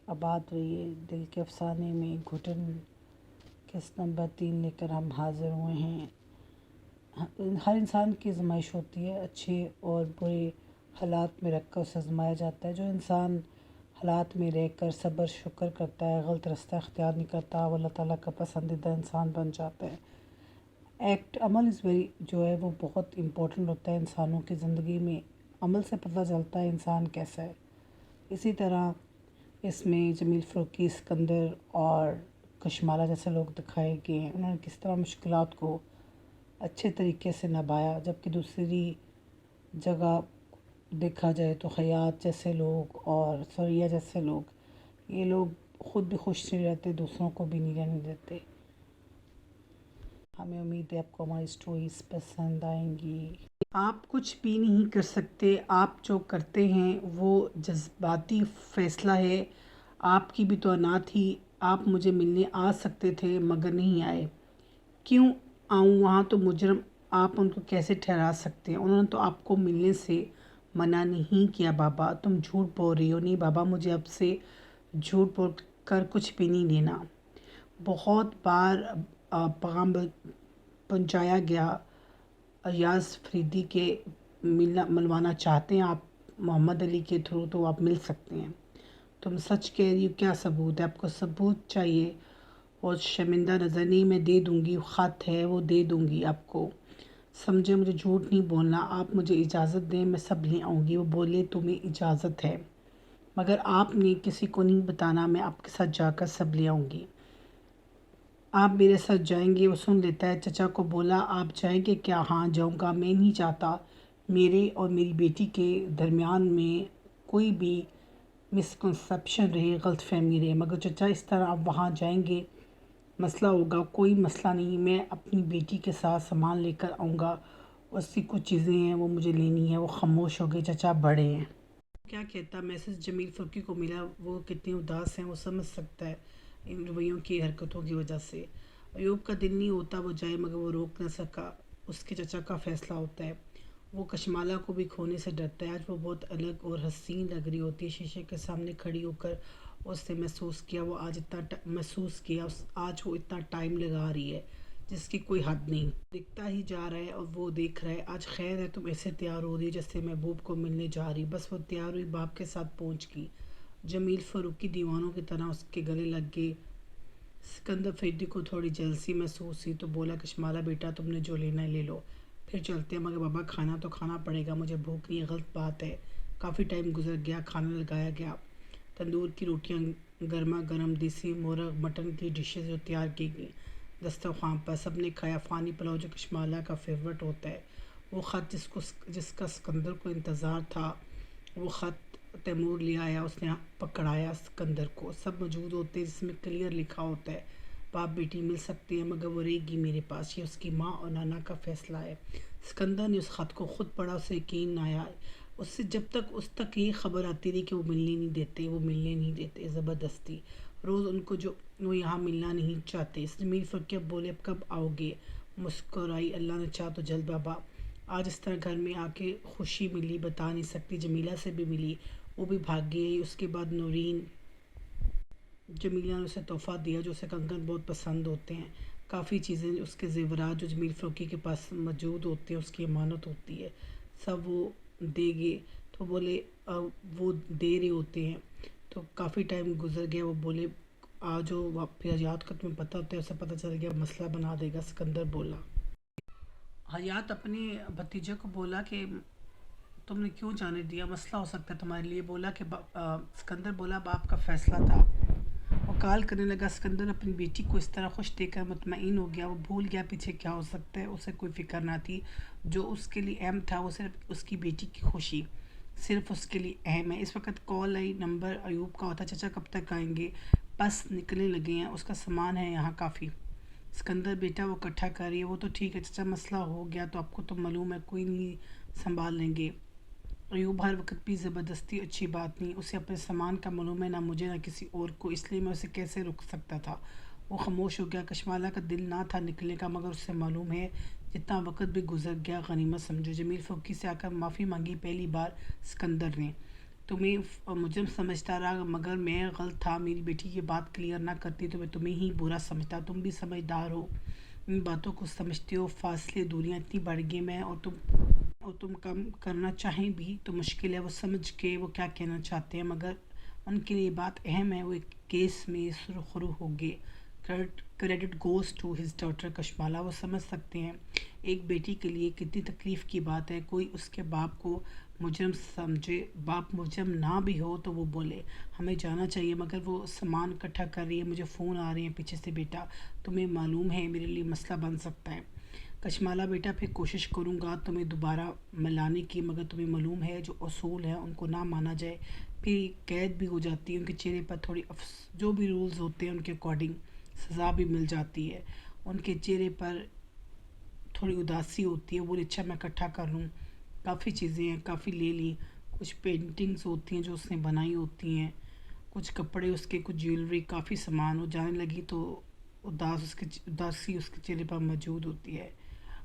آباد رہیے دل کے افسانے میں گھٹن قسط نمبر 3 لے کر ہم حاضر ہوئے ہیں۔ ہر انسان کی آزمائش ہوتی ہے، اچھے اور برے حالات میں رکھ کر اسے آزمایا جاتا ہے۔ جو انسان حالات میں رہ کر صبر شکر کرتا ہے، غلط راستہ اختیار نہیں کرتا، وہ اللہ تعالیٰ کا پسندیدہ انسان بن جاتا ہے۔ عمل جو ہے وہ بہت امپورٹنٹ ہوتا ہے انسانوں کی زندگی میں۔ عمل سے پتہ چلتا ہے انسان کیسا ہے۔ اسی طرح اس میں جمیل فاروقی، اسکندر اور کشمالہ جیسے لوگ دکھائے گئے ہیں، انہوں نے کس طرح مشکلات کو اچھے طریقے سے نبھایا، جبکہ دوسری جگہ دیکھا جائے تو خیاط جیسے لوگ اور سوریا جیسے لوگ، یہ لوگ خود بھی خوش نہیں رہتے، دوسروں کو بھی نہیں رہنے دیتے۔ ہمیں امید ہے آپ کو ہماری سٹوریز پسند آئیں گی۔ آپ کچھ بھی نہیں کر سکتے، آپ جو کرتے ہیں وہ جذباتی فیصلہ ہے۔ آپ کی بھی تو انا تھی، آپ مجھے ملنے آ سکتے تھے مگر نہیں آئے۔ کیوں آؤں وہاں تو مجرم، آپ ان کو کیسے ٹھہرا سکتے ہیں؟ انہوں نے تو آپ کو ملنے سے منع نہیں کیا۔ بابا تم جھوٹ بول رہی ہو۔ نہیں بابا، مجھے اب سے جھوٹ بول کر کچھ بھی نہیں لینا۔ بہت بار پیغام پہنچایا گیا، ایاز فریدی کے ملوانا چاہتے ہیں آپ محمد علی کے تھرو تو آپ مل سکتے ہیں۔ تم سچ کہہ رہی ہو، کیا ثبوت ہے؟ آپ کو ثبوت چاہیے؟ اور شرمندہ نظر نہیں، میں دے دوں گی، خط ہے وہ دے دوں گی آپ کو، سمجھے؟ مجھے جھوٹ نہیں بولنا، آپ مجھے اجازت دیں میں سب لے آؤں گی۔ وہ بولے تمہیں اجازت ہے مگر آپ نے کسی کو نہیں بتانا، میں آپ کے ساتھ جا کر سب لے آؤں گی۔ آپ میرے ساتھ جائیں گے؟ وہ سن لیتا ہے۔ چچا کو بولا آپ جائیں گے کیا؟ ہاں جاؤں گا، میں نہیں چاہتا میرے اور میری بیٹی کے درمیان میں کوئی بھی مسکنسیپشن رہے، غلط فہمی رہے۔ مگر چچا اس طرح آپ وہاں جائیں گے مسئلہ ہوگا۔ کوئی مسئلہ نہیں، میں اپنی بیٹی کے ساتھ سامان لے کر آؤں گا، اس کی کچھ چیزیں ہیں وہ مجھے لینی ہے۔ وہ خاموش ہو گئے۔ چچا بڑے ہیں، کیا کہتا؟ میسج جمیل فاروقی کو ملا، وہ کتنے اداس ہیں وہ سمجھ سکتا ہے ان رویوں کی حرکتوں کی وجہ سے۔ ایوب کا دل نہیں ہوتا وہ جائے مگر وہ روک نہ سکا، اس کے چچا کا فیصلہ ہوتا ہے۔ وہ کشمالہ کو بھی کھونے سے ڈرتا ہے۔ آج وہ بہت الگ اور حسین لگ رہی ہوتی ہے، شیشے کے سامنے کھڑی ہو کر اس نے محسوس کیا آج وہ اتنا ٹائم لگا رہی ہے جس کی کوئی حد نہیں، دکھتا ہی جا رہا ہے اور وہ دیکھ رہا ہے۔ آج خیر ہے، تم ایسے تیار ہو رہی جیسے محبوب کو ملنے جا رہی۔ بس وہ تیار ہوئی، باپ کے ساتھ پہنچ گئی۔ جمیل فاروقی دیوانوں کی طرح اس کے گلے لگ گئے۔ اسکندر فریدی کو تھوڑی جلسی محسوس ہوئی تو بولا کشمالہ بیٹا تم نے جو لینا ہے لے لو، پھر چلتے ہیں۔ مگر بابا کھانا تو کھانا پڑے گا، مجھے بھوک نہیں ہے۔ غلط بات ہے، کافی ٹائم گزر گیا، کھانا لگایا گیا، تندور کی روٹیاں گرما گرم، دیسی مرغ مٹن کی ڈشز جو تیار کی گئیں دسترخوان پر، سب نے کھایا۔ فانی پلاؤ جو کشمالہ کا فیورٹ ہوتا ہے، وہ خط جس کا اسکندر کو انتظار تھا، وہ خط تیمور لے آیا، اس نے پکڑایا اسکندر کو۔ سب موجود ہوتے جس میں کلیئر لکھا ہوتا ہے باپ بیٹی مل سکتے ہیں مگر وہ رہے گی میرے پاس، یہ اس کی ماں اور نانا کا فیصلہ ہے۔ اسکندر نے اس خط کو خود پڑھا، اسے یقین نہ آیا۔ اس تک یہ خبر آتی رہی کہ وہ ملنے نہیں دیتے زبردستی، روز ان کو جو وہ یہاں ملنا نہیں چاہتے۔ جمیل فاروقی اب بولے اب کب آؤ گے؟ مسکرائی، اللہ نے چاہا تو جلد بابا۔ آج اس طرح گھر میں آ کے خوشی ملی بتا نہیں سکتی۔ جمیلہ سے بھی ملی، وہ بھی بھاگ گئی۔ اس کے بعد نورین، جمیلہ نے اسے تحفہ دیا جو اسے کنگن بہت پسند ہوتے ہیں، کافی چیزیں اس کے زیورات جو جمیل فاروقی کے پاس موجود ہوتے ہیں، اس کی امانت ہوتی ہے، سب وہ دے گئے۔ تو بولے وہ دے رہے ہوتے ہیں تو کافی ٹائم گزر گیا۔ وہ بولے آجو، پھر حیات کا تمہیں پتہ ہوتا ہے، اسے پتہ چل گیا مسئلہ بنا دے گا۔ اسکندر بولا، حیات اپنے بھتیجے کو بولا کہ تم نے کیوں جانے دیا، مسئلہ ہو سکتا ہے تمہارے لیے۔ بولا کہ اسکندر بولا باپ کا فیصلہ تھا۔ وہ کال کرنے لگا۔ اسکندر اپنی بیٹی کو اس طرح خوش دیکھ کر مطمئن ہو گیا، وہ بھول گیا پیچھے کیا ہو سکتا ہے، اسے کوئی فکر نہ تھی۔ جو اس کے لیے اہم تھا وہ صرف اس کی بیٹی کی خوشی، صرف اس کے لیے اہم ہے۔ اس وقت کال آئی، نمبر ایوب کا ہوتا۔ چچا کب تک آئیں گے؟ بس نکلنے لگے ہیں، اس کا سامان ہے یہاں کافی۔ اسکندر بیٹا وہ اکٹھا کر رہی ہے۔ وہ تو ٹھیک ہے چچا، مسئلہ ہو گیا تو آپ کو تو معلوم ہے کوئی نہیں سنبھال لیں گے۔ ایوب ہر وقت بھی زبردستی اچھی بات نہیں، اسے اپنے سامان کا معلوم ہے، نہ مجھے نہ کسی اور کو، اس لیے میں اسے کیسے روک سکتا تھا۔ وہ خاموش ہو گیا۔ کشمالہ کا دل نہ تھا نکلنے کا مگر اسے معلوم ہے جتنا وقت بھی گزر گیا غنیمت سمجھو۔ جمیل فاروقی سے آ کر معافی مانگی پہلی بار اسکندر نے۔ تمہیں مجرم سمجھتا رہا، مگر میں غلط تھا، میری بیٹی یہ بات کلیئر نہ کرتی تو میں تمہیں ہی برا سمجھتا۔ تم بھی سمجھدار ہو، ان باتوں کو سمجھتے ہو، فاصلے دوریاں اتنی بڑھ گئی میں اور تم کم کرنا چاہیں بھی تو مشکل ہے۔ وہ سمجھ کے وہ کیا کہنا چاہتے ہیں، مگر ان کے لیے بات اہم ہے۔ وہ ایک کیس میں سرخرو ہو گئے۔ Credit goes to his daughter Kashmala. وہ سمجھ سکتے ہیں ایک بیٹی کے لیے کتنی تکلیف کی بات ہے کوئی اس کے باپ کو مجرم سمجھے۔ باپ مجرم نہ بھی ہو تو وہ بولے ہمیں جانا چاہیے، مگر وہ سامان اکٹھا کر رہی ہے، مجھے فون آ رہے ہیں پیچھے سے، بیٹا تمہیں معلوم ہے میرے لیے مسئلہ بن سکتا ہے۔ کشمالہ بیٹا پھر کوشش کروں گا تمہیں دوبارہ ملانے کی، مگر تمہیں معلوم ہے جو اصول ہیں ان کو نہ مانا جائے پھر قید بھی ہو جاتی ہے۔ ان کے چہرے پر تھوڑی جو بھی رولز ہوتے ہیں ان کے اکارڈنگ سزا بھی مل جاتی ہے۔ ان کے چہرے پر تھوڑی اداسی ہوتی ہے۔ وہ اچھا میں اکٹھا کر لوں، کافی چیزیں ہیں، کافی لے لی، کچھ پینٹنگز ہوتی ہیں جو اس نے بنائی ہوتی ہیں، کچھ کپڑے اس کے، کچھ جیولری، کافی سامان۔ وہ جانے لگی تو اداسی اس کے چہرے پر موجود ہوتی ہے۔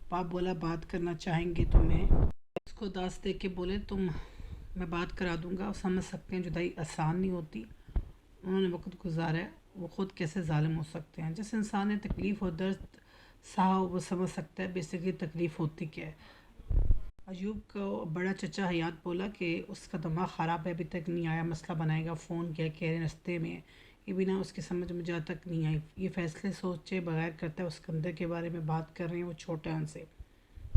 باپ بولا بات کرنا چاہیں گے تو میں اس کو اداس دیکھ کے بولے میں بات کرا دوں گا۔ سمجھ سکتے ہیں جدائی آسان نہیں ہوتی، انہوں نے وقت گزارا ہے، وہ خود کیسے ظالم ہو سکتے ہیں۔ جس انسان نے تکلیف اور درد سہا وہ سمجھ سکتا ہے بیسیکلی تکلیف ہوتی کیا ہے۔ ایوب کو بڑا چچا حیات بولا کہ اس کا دماغ خراب ہے، ابھی تک نہیں آیا، مسئلہ بنائے گا، فون کیا، کہہ رہے رستے میں، یہ بنا اس کی سمجھ میں جہاں تک نہیں آئی، یہ فیصلے سوچے بغیر کرتا ہے۔ اس اسکندر کے بارے میں بات کر رہے ہیں وہ چھوٹے ان سے،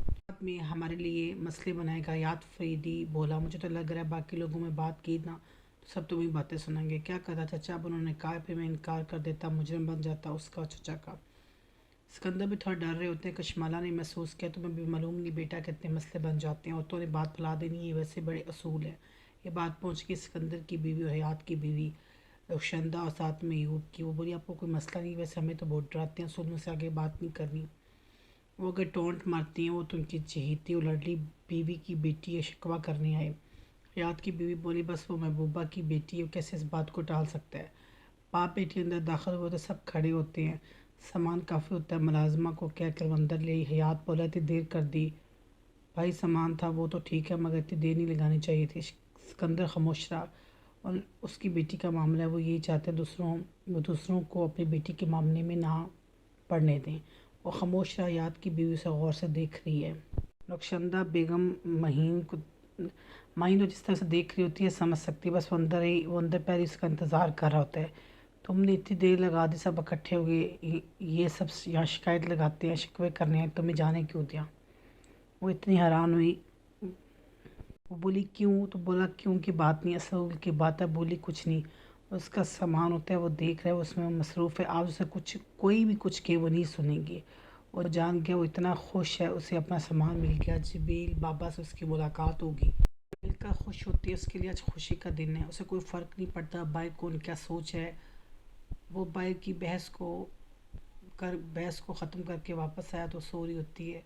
بعد میں ہمارے لیے مسئلے بنائے گا۔ حیات فریدی بولا مجھے تو لگ رہا ہے باقی لوگوں میں بات کی نا تو سب تمہیں باتیں سنیں گے۔ کیا کہا چچا؟ اب انہوں نے کہا پھر میں انکار کر دیتا، مجرم بن جاتا اس کا چچا کا۔ اسکندر بھی تھوڑا ڈر رہے ہوتے ہیں۔ کشمالہ نے محسوس کیا تمہیں بھی معلوم نہیں بیٹا کتنے مسئلے بن جاتے ہیں، عورتوں نے بات پھیلا دینی، یہ ویسے بڑے اصول ہیں۔ یہ بات پہنچ گئی اسکندر کی بیوی اور حیات کی بیوی رخشندہ اور ساتھ میں ایوب کی۔ وہ بولی آپ کو کوئی مسئلہ نہیں، ویسے ہمیں تو بہت ڈراتے ہیں، اصولوں سے آگے بات نہیں کرنی۔ وہ اگر ٹونٹ مارتی ہیں وہ تو ان کی چہیتی اور لاڈلی بیوی کی بیٹی ہے، شکوہ کرنے آئے۔ حیات کی بیوی بولی بس وہ محبوبہ کی بیٹی ہے، کیسے اس بات کو ٹال سکتا ہے۔ باپ بیٹی اندر داخل ہوئے تو سب کھڑے ہوتے ہیں، سامان کافی ہوتا ہے، ملازمہ کو کہہ کر وہ اندر لے۔ حیات بولا اتنی دیر کر دی بھائی، سامان تھا وہ تو ٹھیک ہے مگر اتنی دیر نہیں لگانی چاہیے تھی۔ اسکندر خاموش رہا، اور اس کی بیٹی کا معاملہ ہے، وہ یہی چاہتے ہیں وہ دوسروں کو اپنی بیٹی کے معاملے میں نہ پڑھنے دیں۔ وہ خاموش رہا، حیات کی بیوی سے غور سے دیکھ رہی ہے۔ رخشندہ بیگم مہین کو جس طرح سے دیکھ رہی ہوتی ہے سمجھ سکتی ہے، بس وہ اندر پہلے اس کا انتظار کر رہا ہوتا ہے۔ تم نے اتنی دیر لگا دی، سب اکٹھے ہو گئے، یہ سب یہاں شکایت لگاتے ہیں، شکوے کرنے ہیں، تمہیں جانے کیوں دیا؟ وہ اتنی حیران ہوئی، وہ بولی کیوں؟ تو بولا کیوں کی بات نہیں، اصل کی بات ہے۔ بولی کچھ نہیں، اس کا سامان ہوتا ہے وہ دیکھ رہا ہے، اس میں مصروف ہے، آپ اسے کوئی بھی کچھ کہ وہ نہیں سنیں گے۔ وہ جان گیا، وہ اتنا خوش ہے، اسے اپنا سامان مل گیا، جبریل بابا سے اس کی ملاقات ہوگی، مل کر خوش ہوتی ہے، اس کے لیے آج خوشی کا دن ہے، اسے کوئی فرق نہیں پڑتا بھائی کون کیا سوچ ہے۔ وہ بھائی کی بحث کو ختم کر کے واپس آیا تو سو رہی ہوتی ہے۔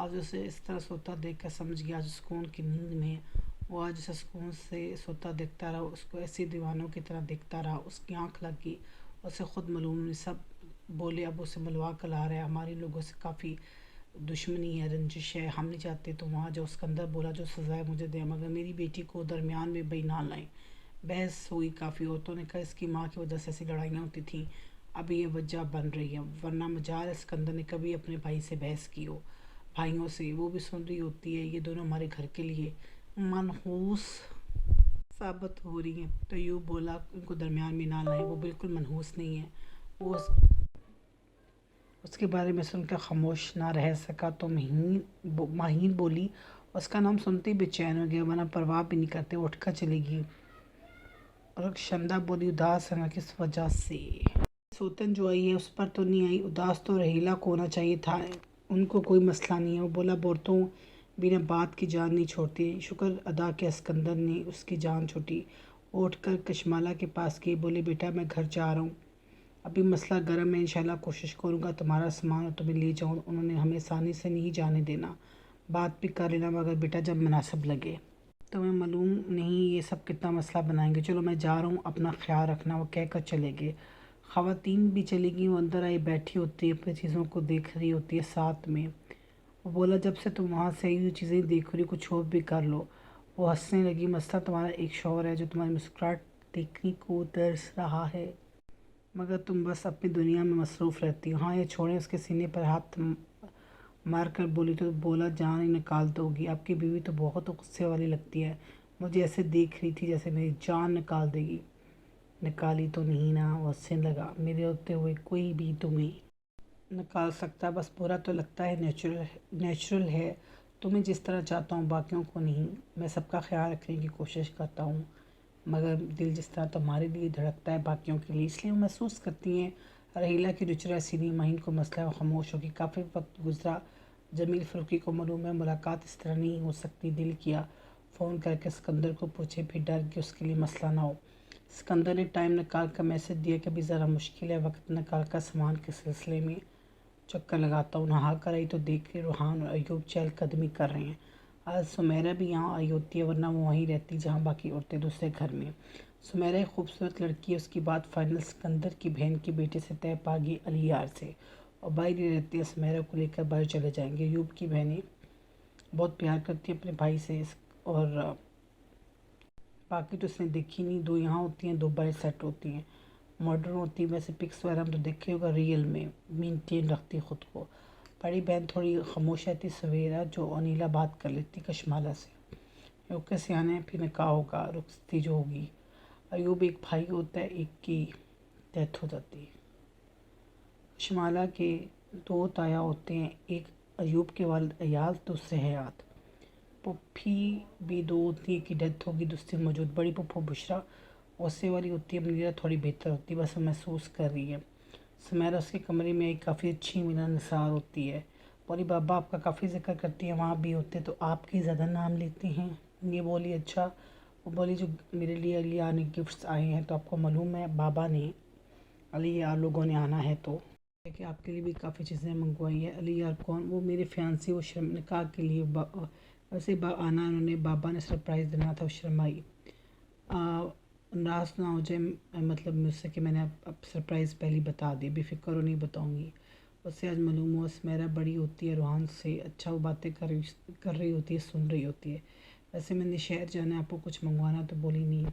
آج اسے اس طرح سوتا دیکھ کر سمجھ گیا آج سکون کی نیند میں، وہ آج اسے سکون سے سوتا دیکھتا رہا، اس کو ایسے دیوانوں کی طرح دیکھتا رہا، اس کی آنکھ لگ گئی، اسے خود معلوم نہیں۔ سب بولے اب اسے ملوا کر لا رہا ہے، ہمارے لوگوں سے کافی دشمنی ہے، رنجش ہے، ہم نہیں چاہتے تو وہاں جو اسکندر بولا جو سزا ہے مجھے دے، مگر میری بیٹی کو درمیان میں بھائی نہ لائیں۔ بحث ہوئی کافی، عورتوں نے کہا اس کی ماں کی وجہ سے ایسی لڑائیاں ہوتی تھیں، اب یہ وجہ بن رہی ہے، ورنہ مجال اسکندر نے کبھی اپنے بھائی سے بحث کی ہو، بھائیوں سے وہ بھی سن رہی ہوتی ہے، یہ دونوں ہمارے گھر کے لیے منحوس ثابت ہو رہی ہیں۔ تو ایوب بولا ان کو درمیان میں نہ لائیں، وہ بالکل منحوس نہیں ہے۔ وہ اس کے بارے میں سن کر خاموش نہ رہ سکا تو ماہین بولی، اس کا نام سنتے ہی بے چین ہو گیا، ورنہ پرواہ بھی نہیں کرتے، اٹھ کر چلے گی۔ رخشندہ بولی اداس ہے کس وجہ سے؟ سوتن جو آئی ہے اس پر تو نہیں آئی، اداس تو رحیلہ کو ہونا چاہیے تھا، ان کو کوئی مسئلہ نہیں ہے۔ وہ بولا عورتوں بنا بات کی جان نہیں چھوڑتی، شکر ادا کیا اسکندر نے اس کی جان چھوٹی۔ اٹھ کر کشمالہ کے پاس گئی، بولے بیٹا میں گھر جا رہا ہوں، ابھی مسئلہ گرم ہے، انشاءاللہ کوشش کروں گا تمہارا سامان اور تمہیں لے جاؤں، انہوں نے ہمیں آسانی سے نہیں جانے دینا، بات بھی کر لینا مگر بیٹا جب مناسب لگے۔ تمہیں معلوم نہیں یہ سب کتنا مسئلہ بنائیں گے، چلو میں جا رہا ہوں، اپنا خیال رکھنا۔ وہ کہہ کر چلے گئے۔ خواتین بھی چلی گئیں، وہ اندر آئی بیٹھی ہوتی ہے، اپنی چیزوں کو دیکھ رہی ہوتی ہے ساتھ میں۔ وہ بولا جب سے تم وہاں سے آئی ہوئی چیزیں دیکھ رہی، کچھ اور بھی کر لو۔ وہ ہنسنے لگی۔ مسئلہ تمہارا ایک شوہر ہے جو تمہاری مسکراہٹ دیکھنے کو ترس رہا ہے، مگر تم بس اپنی دنیا میں مصروف رہتی ہو۔ ہاں یہ چھوڑیں۔ اس کے سینے پر ہاتھ مار کر بولی تو بولا جان ہی نکال دو گی؟ آپ کی بیوی تو بہت غصے والی لگتی ہے، مجھے ایسے دیکھ رہی تھی جیسے میری جان نکال دے گی۔ نکالی تو نہیں نا؟ وہ ہنسنے لگا۔ میرے ہوتے ہوئے کوئی بھی تمہیں نکال سکتا، بس برا تو لگتا ہے، نیچرل ہے۔ تمہیں جس طرح چاہتا ہوں، باقیوں کو نہیں۔ میں سب کا خیال رکھنے کی کوشش کرتا ہوں، مگر دل جس طرح تمہارے لیے دھڑکتا ہے باقیوں کے لیے، اس لیے وہ محسوس کرتی ہیں۔ رحیلہ کی رچ ایسی نہیں۔ مہین کو مسئلہ خاموش ہوگی۔ کافی وقت گزرا۔ جمیل فروخی کو معلوم ہے ملاقات اس طرح نہیں ہو سکتی۔ دل کیا فون کر کے اسکندر کو پوچھے، پھر ڈر کہ اس کے لیے مسئلہ نہ ہو۔ اسکندر نے ٹائم نکال کر میسج دیا کہ ابھی ذرا مشکل ہے، وقت نکال کر سامان کے سلسلے میں چکر لگاتا ہوں۔ نہا کر آئی تو دیکھ روحان اور ایوب چہل قدمی کر رہے ہیں۔ آج سمیرہ بھی یہاں آئی ہوتی ہے، ورنہ وہ وہیں رہتی جہاں باقی عورتیں دوسرے گھر میں۔ سمیرہ ایک خوبصورت لڑکی ہے۔ اس کی بات فائنل اسکندر کی بہن کے بیٹے سے طے پا گئی، علی یار سے، اور باہر ہی رہتی ہے۔ سمیرہ کو لے کر باہر چلے جائیں گے۔ ایوب کی بہنیں بہت پیار کرتی ہیں اپنے بھائی سے، اور باقی تو اس نے دیکھی نہیں، دو یہاں ہوتی ہیں، دو باہر سیٹ ہوتی ہیں، ماڈرن ہوتی ہیں۔ ویسے پکس وغیرہ ہم تو دیکھے ہوگا، ریئل میں مینٹین رکھتی خود کو۔ بڑی بہن تھوڑی خاموش رہتی، سویرا جو انیلا بات کر لیتی کشمالہ سے، اوکے سیانے پھر نکاح ہوگا، رخصتی جو ہوگی۔ ایوب ایک بھائی ہوتا ہے، ایک کی ڈیتھ ہو جاتی ہے۔ کشمالہ کے دو تایا ہوتے ہیں، ایک ایوب کے والد ایاز، دوسرے حیات۔ پھوپھی بھی دو ہوتی ہیں، ایک کی ڈیتھ ہوگی، دوسری موجود۔ بڑی پھوپھو بشرا غصے والی ہوتی ہے، منیرہ تھوڑی بہتر ہوتی ہے، بس وہ محسوس کر رہی ہے۔ سمیرہ اس کے کمرے میں ایک کافی اچھی ملن نثار ہوتی ہے۔ بولی بابا آپ کا کافی ذکر کرتی ہیں، وہاں بھی ہوتے تو آپ کی زیادہ نام لیتے ہیں۔ یہ بولی اچھا؟ وہ بولی جو میرے لیے علی یار نے گفٹس آئے ہیں تو آپ کو معلوم ہے بابا نے علی یار لوگوں نے آنا ہے تو کہ آپ کے لیے بھی کافی چیزیں منگوائی ہیں۔ علی یار کون؟ وہ میرے فیانسی، وہ نکاح کے لیے ویسے آنا انہوں نے، بابا نے سرپرائز دینا تھا، وہ شرمائی۔ ناراض نہ ہو جائے مطلب مجھ سے کہ میں نے اب سرپرائز پہلے بتا دی، بے فکر ہو نہیں بتاؤں گی۔ اس سے آج معلوم ہوا سمیرہ بڑی ہوتی ہے روحان سے، اچھا وہ باتیں کر رہی ہوتی ہے، سن رہی ہوتی ہے۔ ویسے میں نے شہر جانا ہے، آپ کو کچھ منگوانا تو بولی نہیں۔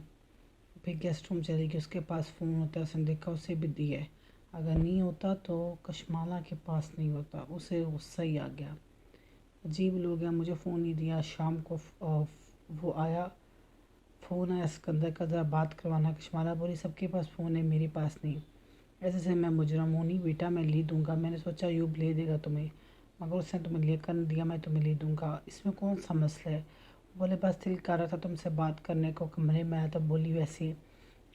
پھر گیسٹ روم چلے گی، اس کے پاس فون ہوتا ہے، اس نے دیکھا اسے بھی دیا ہے، اگر نہیں ہوتا تو کشمالہ کے پاس نہیں ہوتا، اسے غصہ ہی آ گیا۔ عجیب لوگ ہیں، مجھے فون نہیں دیا۔ شام کو وہ آیا، فون آیا اسکندر کا، ذرا بات کروانا۔ کشمالہ بولی سب کے پاس فون ہے، میرے پاس نہیں۔ ایسے سے میں مجرم ہوں؟ نہیں بیٹا میں لے دوں گا، میں نے سوچا ایوب لے دے گا تمہیں، مگر اس نے تمہیں لے کر نہیں دیا، میں تمہیں لے دوں گا، اس میں کون سا مسئلہ ہے؟ بولے بس دل کر رہا تھا تم سے بات کرنے کو، کمرے میں آیا تو بولی ویسے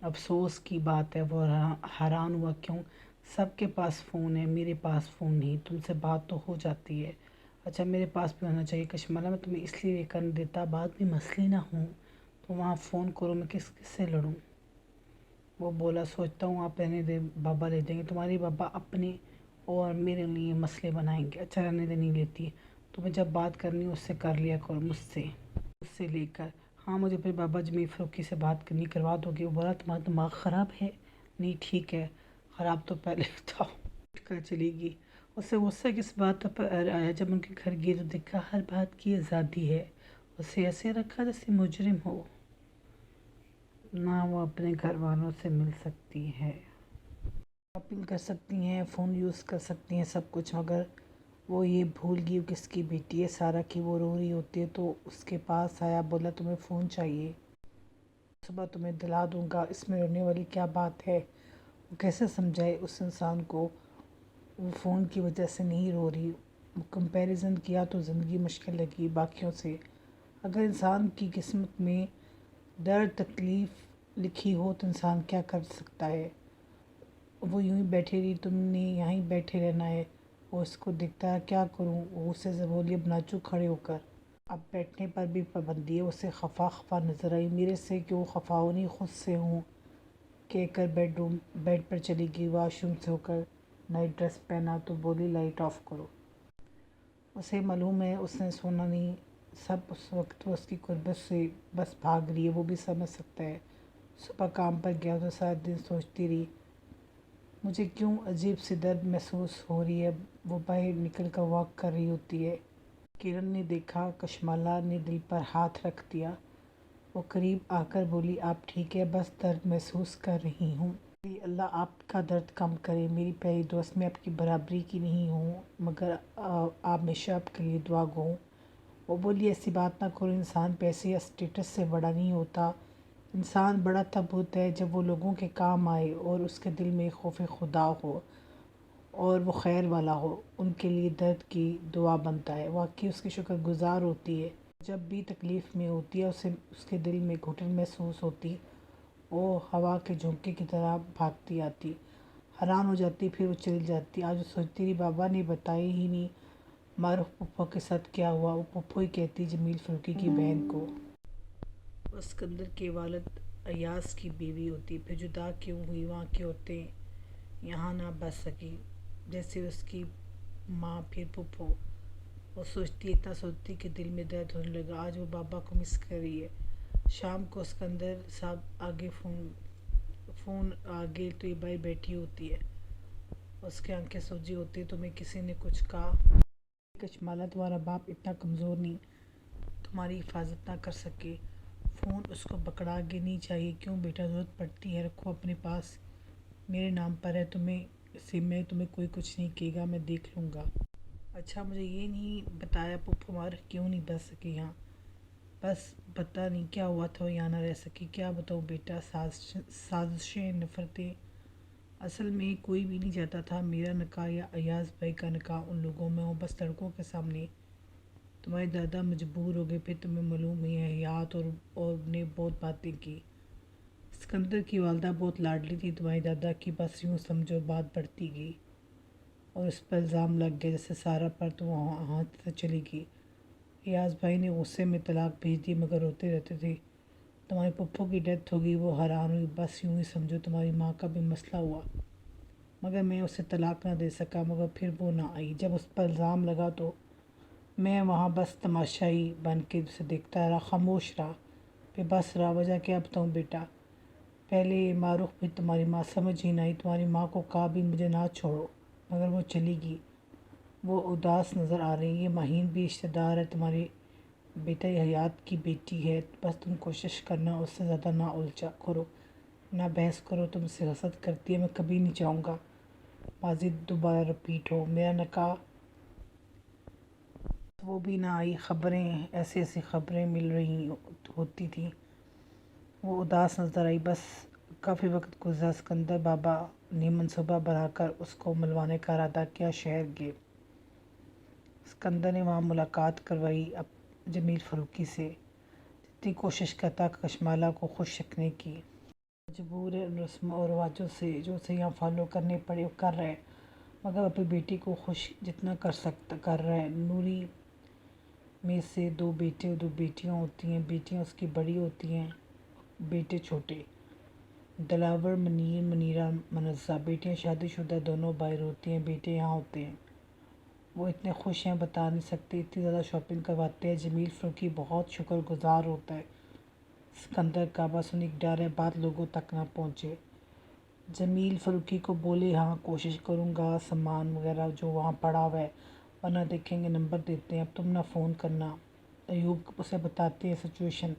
افسوس کی بات ہے۔ وہ حیران ہوا کیوں؟ سب کے پاس فون ہے، میرے پاس فون نہیں، تم سے بات تو ہو جاتی ہے۔ اچھا میرے پاس بھی ہونا چاہیے کشمالہ، میں تمہیں اس لیے لے کر نہیں دیتا، بعد میں مسئلے نہ ہوں تو وہاں فون کرو، میں کس سے لڑوں؟ وہ بولا سوچتا ہوں آپ رہنے دے، بابا لے دیں گے، تمہاری بابا اپنے اور میرے لیے مسئلے بنائیں گے۔ اچھا رہنے دے، نہیں لیتی، تمہیں جب بات کرنی ہو اس سے کر لیا کرو، مجھ سے لے کر۔ ہاں مجھے پھر بابا جمیل فروخی سے بات کرنی، کروا دو گے؟ وہ بولا تمہارا دماغ خراب ہے؟ نہیں ٹھیک ہے، خراب تو پہلے بتاؤ۔ اٹھ کر چلی گئی۔ اسے غصہ کس بات پر آیا؟ جب ان کے گھر گئی تو دیکھا ہر بات کی آزادی ہے، اسے ایسے رکھا جیسے مجرم ہو، نہ وہ اپنے گھر والوں سے مل سکتی ہے، شاپنگ کر سکتی ہیں، فون یوز کر سکتی ہیں، سب کچھ، مگر وہ یہ بھول گئی کس کی بیٹی ہے سارا کی۔ وہ رو رہی ہوتی ہے تو اس کے پاس آیا، بولا تمہیں فون چاہیے، صبح تمہیں دلا دوں گا، اس میں رونے والی کیا بات ہے؟ وہ کیسے سمجھائے اس انسان کو وہ فون کی وجہ سے نہیں رو رہی؟ کمپیریزن کیا تو زندگی مشکل لگی باقیوں سے۔ اگر انسان کی قسمت میں درد تکلیف لکھی ہو تو انسان کیا کر سکتا ہے؟ وہ یوں ہی بیٹھے رہی، تم نے یہیں بیٹھے رہنا ہے۔ وہ اس کو دیکھتا ہے، کیا کروں؟ وہ اسے سے بولی اب ناچو کھڑے ہو کر، اب بیٹھنے پر بھی پابندی ہے۔ اسے خفا نظر آئی، میرے سے کیوں خفا ہو، نہیں خود سے ہوں، کہہ کر بیڈ پر چلی گئی۔ واش روم سے ہو کر نائٹ ڈریس پہنا تو بولی لائٹ آف کرو۔ اسے معلوم ہے اس نے سونا نہیں، سب اس وقت وہ اس کی قربت سے بس بھاگ رہی ہے، وہ بھی سمجھ سکتا ہے۔ صبح کام پر گیا تو سارا دن سوچتی رہی مجھے کیوں عجیب سی درد محسوس ہو رہی ہے۔ وہ باہر نکل کر واک کر رہی ہوتی ہے۔ کرن نے دیکھا، کشمالہ نے دل پر ہاتھ رکھ دیا، وہ قریب آ کر بولی آپ ٹھیک ہے؟ بس درد محسوس کر رہی ہوں۔ اللہ آپ کا درد کم کرے میری پیاری دوست، میں آپ کی برابری کی نہیں ہوں مگر آپ ہمیشہ آپ کے لیے دعا گو ہوں۔ وہ بولی ایسی بات نہ کرو، انسان پیسے یا اسٹیٹس سے بڑا نہیں ہوتا، انسان بڑا تب ہوتا ہے جب وہ لوگوں کے کام آئے اور اس کے دل میں خوف خدا ہو اور وہ خیر والا ہو، ان کے لیے درد کی دعا بنتا ہے، واقعی اس کی شکر گزار ہوتی ہے۔ جب بھی تکلیف میں ہوتی ہے اس کے دل میں گھٹن محسوس ہوتی، وہ ہوا کے جھونکے کی طرح بھاگتی آتی، حیران ہو جاتی، پھر وہ چلی جاتی۔ آج وہ سوچتی رہی بابا نے بتایا ہی نہیں معروف پھپھو کے ساتھ کیا ہوا۔ وہ پھپھو ہی کہتی جمیل فروکی کی بہن کو۔ وہ اسکندر کے والد ایاز کی بیوی ہوتی، پھر جدا کیوں ہوئی، وہاں کی عورتیں یہاں نہ بس سکی جیسے اس کی ماں پھر پھپھو۔ وہ سوچتی اتنا سوچتی کہ دل میں درد ہونے لگا، آج وہ بابا کو مس کر رہی ہے۔ شام کو اسکندر صاحب آگے فون آگے تو یہ بائی بیٹھی ہوتی ہے، اس کے آنکھیں سوجی ہوتی ہے۔ تمہیں کسی نے کچھ کہا؟ کچمالا تمہارا باپ اتنا کمزور نہیں تمہاری حفاظت نہ کر سکے؟ فون اس کو پکڑا کے نہیں چاہیے؟ کیوں بیٹا ضرورت پڑتی ہے رکھو اپنے پاس، میرے نام پر ہے، تمہیں کوئی کچھ نہیں کہے گا، میں دیکھ لوں گا۔ اچھا مجھے یہ نہیں بتایا پھپھو معروف کیوں نہیں بچ سکی یہاں؟ بس پتہ نہیں کیا ہوا تھا وہ یہاں نہ رہ سکی۔ کیا بتاؤں بیٹا، سازشیں، نفرتیں، اصل میں کوئی بھی نہیں چاہتا تھا میرا نکاح یا ایاز بھائی کا نکاح ان لوگوں میں ہو، بس لڑکوں کے سامنے تمہارے دادا مجبور ہو گئے، پھر تمہیں معلوم ہی ہے حیات اور نے بہت باتیں کی۔ اسکندر کی والدہ بہت لاڈلی تھی تمہارے دادا کی، بس یوں سمجھو بات بڑھتی گئی اور اس پر الزام لگ گیا جیسے سارا پر تو وہ ہاتھ سے چلی گئی۔ ایاز بھائی نے غصے میں طلاق بھیج دی مگر روتے رہتے تھے، تمہاری پھپھو کی ڈیتھ ہو گئی، وہ حیران ہوئی، بس یوں ہی سمجھو تمہاری ماں کا بھی مسئلہ ہوا مگر میں اسے طلاق نہ دے سکا، مگر پھر وہ نہ آئی، جب اس پر الزام لگا تو میں وہاں بس تماشائی بن کے اسے دیکھتا رہا، خاموش رہا، پھر بس رہا۔ وجہ کیا بتاؤں بیٹا؟ پہلے یہ معروف بھی تمہاری ماں سمجھ ہی نہ آئی، تمہاری ماں کو کہا بھی مجھے نہ چھوڑو مگر وہ چلی گئی، وہ اداس نظر آ رہی۔ یہ مہین بھی رشتہ دار ہے تمہاری بیٹا، یہ حیات کی بیٹی ہے، بس تم کوشش کرنا اس سے زیادہ نہ الجھا کرو، نہ بحث کرو، تم سے حسد کرتی ہے، میں کبھی نہیں چاہوں گا ماضی دوبارہ رپیٹ ہو۔ میرا نکاح وہ بھی نہ آئی، خبریں ایسی خبریں مل رہی ہوتی تھیں، وہ اداس نظر آئی۔ بس کافی وقت گزرا، اسکندر بابا نے منصوبہ بنا کر اس کو ملوانے کا ارادہ کیا، شہر گئے۔ اسکندر نے وہاں ملاقات کروائی جمیل فروکی سے، جتنی کوشش کرتا کشمالہ کو خوش رکھنے کی، مجبور ہے ان رسموں اور رواجوں سے جو اسے یہاں فالو کرنے پڑے وہ کر رہا ہے، مگر اپنی بیٹی کو خوش جتنا کر رہا ہے۔ نوری میں سے 2 بیٹے اور 2 بیٹیاں ہوتی ہیں، بیٹیاں اس کی بڑی ہوتی ہیں، بیٹے چھوٹے، دلاور، منیر، منیرہ، منزہ۔ بیٹیاں شادی شدہ دونوں باہر ہوتی ہیں، بیٹے یہاں ہوتے ہیں۔ وہ اتنے خوش ہیں بتا نہیں سکتے، اتنی زیادہ شاپنگ کرواتے ہیں۔ جمیل فروکی بہت شکر گزار ہوتا ہے اسکندر کا، بس انہیں ایک ڈر ہے بات لوگوں تک نہ پہنچے۔ جمیل فروکی کو بولے ہاں کوشش کروں گا، سامان وغیرہ جو وہاں پڑا ہوا ہے، ورنہ دیکھیں گے نمبر دیتے ہیں، اب تم نہ فون کرنا۔ ایوب اسے بتاتے ہیں سچویشن،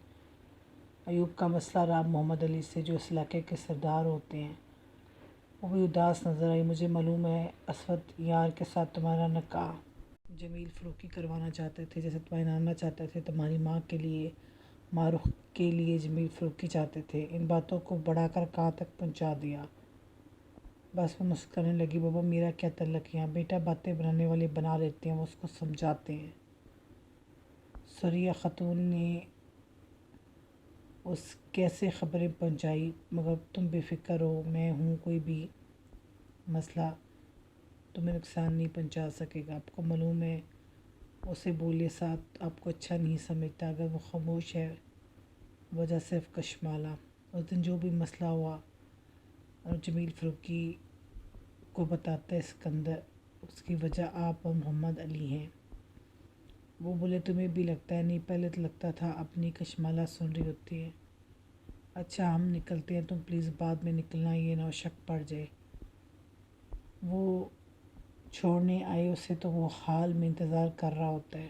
ایوب کا مسئلہ رہا محمد علی سے جو اس علاقے کے سردار ہوتے ہیں۔ وہ بھی اداس نظر آئی، مجھے معلوم ہے اسود یار کے ساتھ تمہارا نکاح جمیل فروکی کروانا چاہتے تھے، جیسے تمہارے نانا چاہتے تھے تمہاری ماں کے لیے، معروف کے لیے جمیل فروکی چاہتے تھے۔ ان باتوں کو بڑھا کر کہاں تک پہنچا دیا؟ بس وہ مسکرانے لگی، بابا میرا کیا تعلق یہاں؟ بیٹا باتیں بنانے والے بنا لیتے ہیں، وہ اس کو سمجھاتے ہیں۔ سریہ خاتون نے اس کیسے خبریں پہنچائی، مگر تم بے فکر ہو، میں ہوں، کوئی بھی مسئلہ تمہیں نقصان نہیں پہنچا سکے گا۔ آپ کو معلوم ہے اسے بولے ساتھ آپ کو اچھا نہیں سمجھتا، اگر وہ خاموش ہے وجہ صرف کشمالہ۔ اس دن جو بھی مسئلہ ہوا اور جمیل فروکی کو بتاتا ہے اسکندر، اس کی وجہ آپ اور محمد علی ہیں۔ وہ بولے تمہیں بھی لگتا ہے؟ نہیں پہلے تو لگتا تھا، اپنی کشمالہ سن رہی ہوتی ہے۔ اچھا ہم نکلتے ہیں، تم پلیز بعد میں نکلنا، یہ نہ شک پڑ جائے۔ وہ چھوڑنے آئے اسے تو وہ حال میں انتظار کر رہا ہوتا ہے،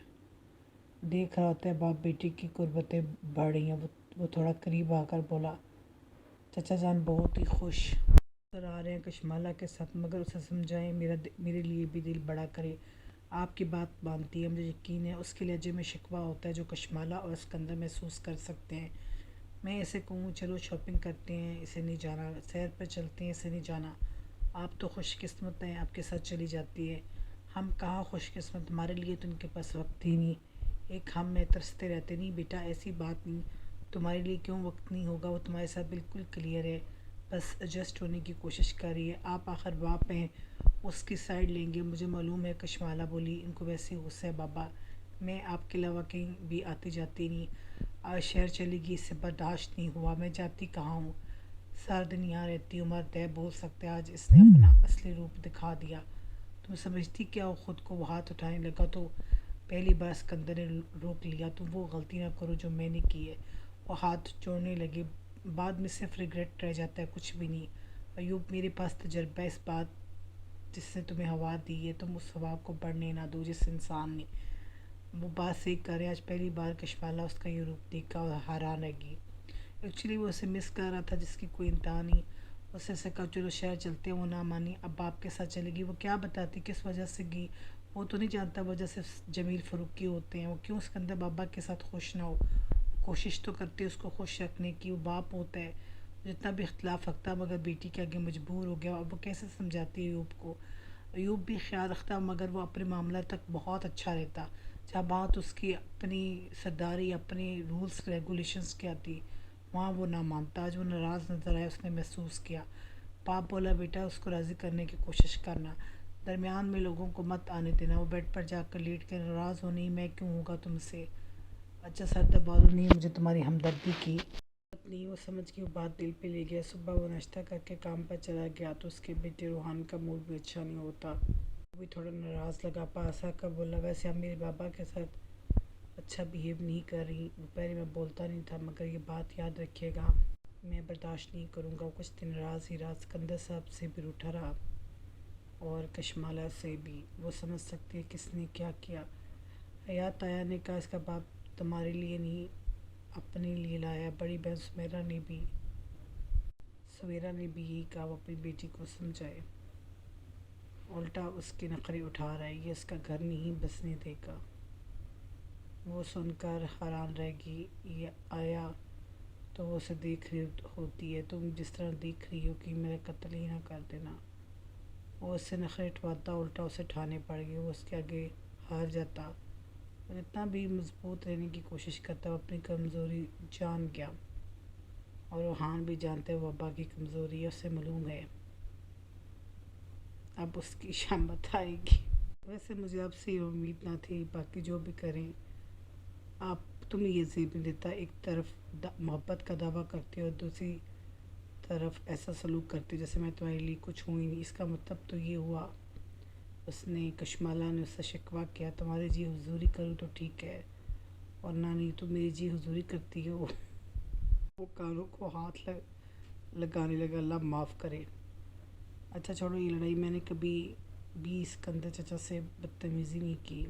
دیکھ رہا ہوتا ہے باپ بیٹی کی قربتیں بڑھ رہی ہیں، وہ تھوڑا قریب آ کر بولا، چچا جان بہت ہی خوش نظر آ رہے ہیں کشمالہ کے ساتھ، مگر اسے سمجھائیں میرے لیے بھی دل بڑا کرے، آپ کی بات مانتی ہے، مجھے یقین ہے اس کے لہجے میں شکوہ ہوتا ہے جو کشمالہ اور اسکندر محسوس کر سکتے ہیں۔ میں اسے کہوں چلو شاپنگ کرتے ہیں، اسے نہیں جانا، سیر پر چلتے ہیں، اسے نہیں جانا، آپ تو خوش قسمت ہیں، آپ کے ساتھ چلی جاتی ہے، ہم کہاں خوش قسمت، ہمارے لیے تو ان کے پاس وقت ہی نہیں، ایک ہم میں ترستے رہتے، نہیں بیٹا ایسی بات نہیں، تمہارے لیے کیوں وقت نہیں ہوگا، وہ تمہارے ساتھ بالکل کلیئر ہے، بس ایڈجسٹ ہونے کی کوشش کر رہی ہے، آپ آخر باپ ہیں، اس کی سائڈ لیں گے، مجھے معلوم ہے، کشمالہ بولی، ان کو ویسے ہی غصہ ہے بابا، میں آپ کے علاوہ کہیں بھی آتی جاتی نہیں، آج شہر چلی گئی، اس سے برداشت نہیں ہوا، میں جاتی کہاں ہوں، سارا دن یہاں رہتی ہوں، مرد ہے بول سکتے، آج اس نے اپنا اصلی روپ دکھا دیا، تم سمجھتی کیا ہو خود کو، وہ ہاتھ اٹھانے لگا تو پہلی بار اسکندر نے روک لیا، تم وہ غلطی نہ کرو جو میں نے کی ہے، وہ ہاتھ جوڑنے لگے، بعد میں صرف ریگریٹ رہ جاتا ہے، کچھ بھی نہیں، ایوب میرے پاس تجربہ اس بات جس نے تمہیں ہوا دی ہے، تم اس ہوا کو بڑھنے نہ دو جس انسان نے، وہ بات صحیح کر رہے، آج پہلی بار کشمالہ اس کا یہ روپ دیکھا اور حیران رہ گئی، ایکچولی وہ اسے مس کر رہا تھا جس کی کوئی انتہا نہیں، اسے سے کہا چلو شہر چلتے ہیں، وہ نہ مانی، اب باپ کے ساتھ چلے گی، وہ کیا بتاتی کس وجہ سے گئی، وہ تو نہیں جانتا وجہ صرف جمیل فروخی ہوتے ہیں، وہ کیوں اسکندر بابا کے ساتھ خوش نہ ہو، کوشش تو کرتے اس کو خوش رکھنے کی، وہ باپ ہوتا ہے جتنا بھی اختلاف رکھتا مگر بیٹی کے آگے مجبور ہو گیا، اب وہ کیسے سمجھاتی ہے ایوب کو، ایوب بھی خیال رکھتا مگر وہ اپنے معاملہ تک بہت اچھا رہتا، جہاں بات اس کی اپنی سرداری اپنے رولز ریگولیشنز کی آتی وہاں وہ نہ مانتا، آج وہ ناراض نظر آیا، اس نے محسوس کیا، باپ بولا بیٹا اس کو راضی کرنے کی کوشش کرنا، درمیان میں لوگوں کو مت آنے دینا، وہ بیڈ پر جا کر لیٹ کے ناراض ہو نہیں میں کیوں ہوگا تم سے، اچھا سر دبا دو، نہیں مجھے تمہاری ہمدردی کی ضرورت نہیں، وہ سمجھ کے وہ بات دل پہ لے گیا، صبح وہ ناشتہ کر کے کام پر چلا گیا تو اس کے بیٹے روحان کا موڈ بھی اچھا نہیں ہوتا، وہ بھی تھوڑا ناراض لگا، پاس آ کر بولا ویسے ہم میرے بابا کے ساتھ اچھا بیہیو نہیں کر رہی، پہلے میں بولتا نہیں تھا مگر یہ بات یاد رکھیے گا، میں برداشت نہیں کروں گا، کچھ دن ناراض ہی رہا، اسکندر صاحب سے بھی روٹھا رہا اور کشمالہ سے بھی، وہ سمجھ سکتی ہے کس نے کیا کیا، حیات آیا نے کہا اس کا باپ تمہارے لیے نہیں اپنے لیے لایا، بڑی بہن سویرا نے بھی یہی کہا، وہ اپنی بیٹی کو سمجھائے، الٹا اس کے نخرے اٹھا رہا ہے، یہ اس کا گھر نہیں بسنے دے گا، وہ سن کر حیران رہ گئی، یہ آیا تو وہ اسے دیکھ رہی ہوتی ہے، تم جس طرح دیکھ رہی ہو کہ میرا قتل ہی نہ کر دینا، وہ اس سے نخرے اٹھواتا، الٹا اسے ٹھانے پڑ گئے، وہ اس کے آگے ہار جاتا، اور جتنا بھی مضبوط رہنے کی کوشش کرتا وہ اپنی کمزوری جان گیا، اور روحان بھی جانتے وہ ابا کی کمزوری ہے، اسے معلوم ہے اب اس کی شامت آئے گی، ویسے مجھے آپ سے یہ امید نہ تھی، باقی جو بھی کریں آپ تمہیں یہ زیب نہیں دیتا، ایک طرف محبت کا دعویٰ کرتے اور دوسری طرف ایسا سلوک کرتے جیسے میں تمہارے لیے کچھ ہوں ہی نہیں، اس کا مطلب تو یہ ہوا، اس نے کشمالہ نے اس سے شکوہ کیا، تمہاری جی حضوری کروں تو ٹھیک ہے ورنہ نہیں، تو میری جی حضوری کرتی ہو، وہ کانوں کو ہاتھ لگانے لگا، اللہ معاف کرے، اچھا چھوڑو یہ لڑائی، میں نے کبھی بھی اسکندر چچا سے بدتمیزی نہیں کی،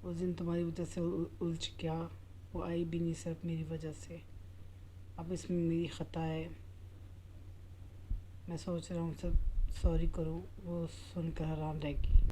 اس دن تمہاری وجہ سے الجھ گیا، وہ آئی بھی نہیں صرف میری وجہ سے، اب اس میں میری خطا ہے، میں سوچ رہا ہوں سب سوری کروں، وہ سن کر حیران رہ گئی۔